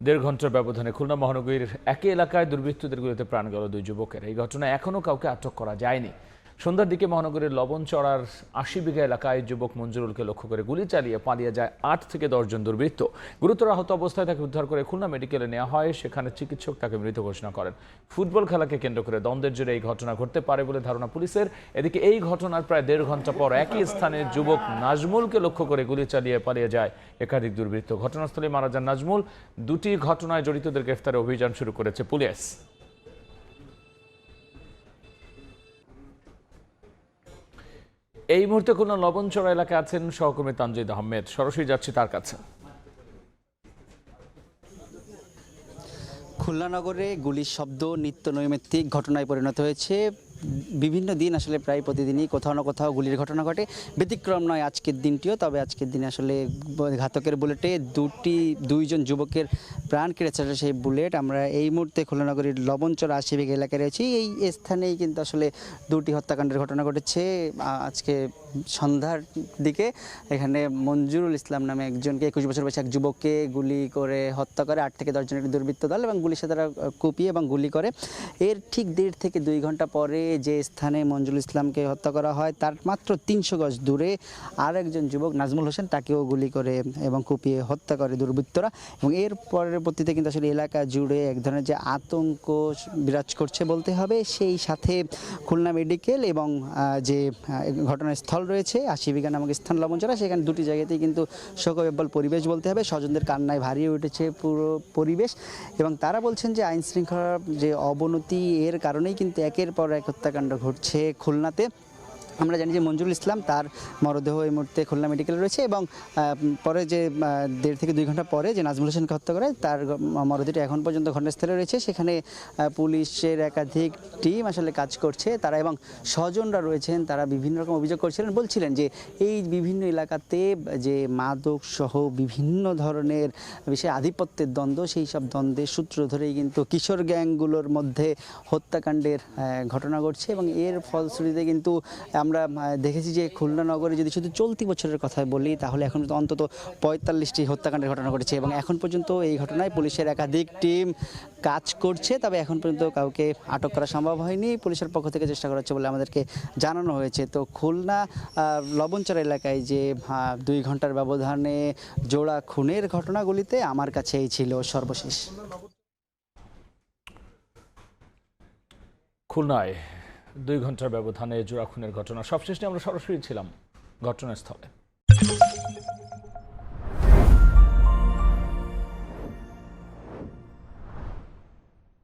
দেড় ঘন্টার ব্যবধানে খুলনা মহানগরীর একই এলাকায় দুর্বৃত্তদের গুলিতে প্রাণ গেল দুই যুবকের। এই ঘটনায় এখনও কাউকে আটক করা যায়নি। সন্ধ্যার দিকে মহানগরীর লবণচড়ার ৮০ বিঘা এলাকায় যুবক মঞ্জুরুলকে লক্ষ্য করে গুলি চালিয়ে পালিয়ে যায় ৮ থেকে ১০ জন দুর্বৃত্ত। গুরুতর আহত অবস্থায় তাকে উদ্ধার করে খুলনা মেডিকেলে নেওয়া হয়। সেখানে চিকিৎসক তাকে মৃত ঘোষণা করেন। ফুটবল খেলাকে কেন্দ্র করে দ্বন্দ্বের জেরে এই ঘটনা ঘটতে পারে বলে ধারণা পুলিশের। এদিকে এই ঘটনার প্রায় দেড় ঘন্টা পর একই স্থানে যুবক নাজমুলকে লক্ষ্য করে গুলি চালিয়ে পালিয়ে যায় একাধিক দুর্বৃত্ত। ঘটনাস্থলে মারা যান নাজমুল। দুটি ঘটনায় জড়িতদের গ্রেফতারে অভিযান শুরু করেছে পুলিশ। এই মুহূর্তে কোনো লবণচড়া এলাকায় আছেন সহকর্মী তানজিদ আহমেদ, সরাসরি যাচ্ছি তার কাছে। খুলনা নগরে গুলির শব্দ নিত্য নৈমিত্তিক ঘটনায় পরিণত হয়েছে। বিভিন্ন দিন আসলে প্রায় প্রতিদিনই কোথাও না কোথাও গুলির ঘটনা ঘটে। ব্যতিক্রম নয় আজকের দিনটিও। তবে আজকের দিনে আসলে ঘাতকের বুলেটে দুইজন যুবকের প্রাণ কেড়েছে সেই বুলেট। আমরা এই মুহূর্তে খুলনা নগরীর লবণচর ৮০ বিঘা এলাকায় রয়েছি। এই স্থানেই কিন্তু আসলে দুটি হত্যাকাণ্ডের ঘটনা ঘটেছে আজকে সন্ধ্যার দিকে। এখানে মঞ্জুরুল ইসলাম নামে একজনকে ২১ বছর বয়সী এক যুবককে গুলি করে হত্যা করে ৮ থেকে ১০ জনের দুর্বৃত্ত দল, এবং গুলির সাথে তারা কুপিয়ে এবং গুলি করে। এর ঠিক ১.৫ থেকে ২ ঘন্টা পরে যে স্থানে মঞ্জুরুল ইসলামকে হত্যা করা হয় তার মাত্র ৩০০ গজ দূরে আর একজন যুবক নাজমুল হোসেন, তাকেও গুলি করে এবং কুপিয়ে হত্যা করে দুর্বৃত্তরা। এবং এর পরবর্তীতে কিন্তু আসলে এলাকা জুড়ে এক ধরনের যে আতঙ্ক বিরাজ করছে বলতে হবে। সেই সাথে খুলনা মেডিকেল এবং যে ঘটনাস্থল রয়েছে ৮০ বিঘা নামক স্থান লবণচড়া, সেখানে দুটি জায়গাতেই কিন্তু শোকবিহ্বল পরিবেশ বলতে হবে। স্বজনদের কান্নায় ভারিয়ে উঠেছে পুরো পরিবেশ, এবং তারা বলছেন যে আইন শৃঙ্খলার যে অবনতি এর কারণেই কিন্তু একের পর এক হত্যাকাণ্ড ঘটছে খুলনাতে। আমরা জানি যে মঞ্জুরুল ইসলাম তার মরদেহ এই মুহূর্তে খুলনা মেডিকেলে রয়েছে, এবং পরে যে ১.৫ থেকে ২ ঘন্টা পরে যে নাজমুল হোসেনকে হত্যা করে তার মরদেহটি এখন পর্যন্ত ঘটনাস্থলে রয়েছে। সেখানে পুলিশের একাধিক টিম আসলে কাজ করছে। তারা এবং স্বজনরা রয়েছেন, তারা বিভিন্ন রকম অভিযোগ করছিলেন, বলছিলেন যে এই বিভিন্ন এলাকাতে যে মাদক সহ বিভিন্ন ধরনের বিষয়ে আধিপত্যের দ্বন্দ্ব, সেই সব দ্বন্দ্বের সূত্র ধরেই কিন্তু কিশোর গ্যাংগুলোর মধ্যে হত্যাকাণ্ডের ঘটনা ঘটছে। এবং এর ফলশ্রুতিতে কিন্তু আমরা দেখেছি যে খুলনা নগরে যদি শুধু চলতি বছরের কথা বলি তাহলে এখন অন্তত ৪৫টি হত্যাকাণ্ডের ঘটনা ঘটেছে, এবং এখন পর্যন্ত এই ঘটনায় পুলিশের একাধিক টিম কাজ করছে। তবে এখন পর্যন্ত কাউকে আটক করা সম্ভব হয়নি। পুলিশের পক্ষ থেকে চেষ্টা করা হচ্ছে বলে আমাদেরকে জানানো হয়েছে। তো খুলনা লবণচর এলাকায় যে ২ ঘন্টার ব্যবধানে জোড়া খুনের ঘটনাগুলিতে আমার কাছে এই ছিল সর্বশেষ। খুলনায় ২ ঘন্টার ব্যবধানে জোড়া খুনের ঘটনা সবশেষ নিয়ে আমরা সরাসরি ছিলাম ঘটনাস্থলে।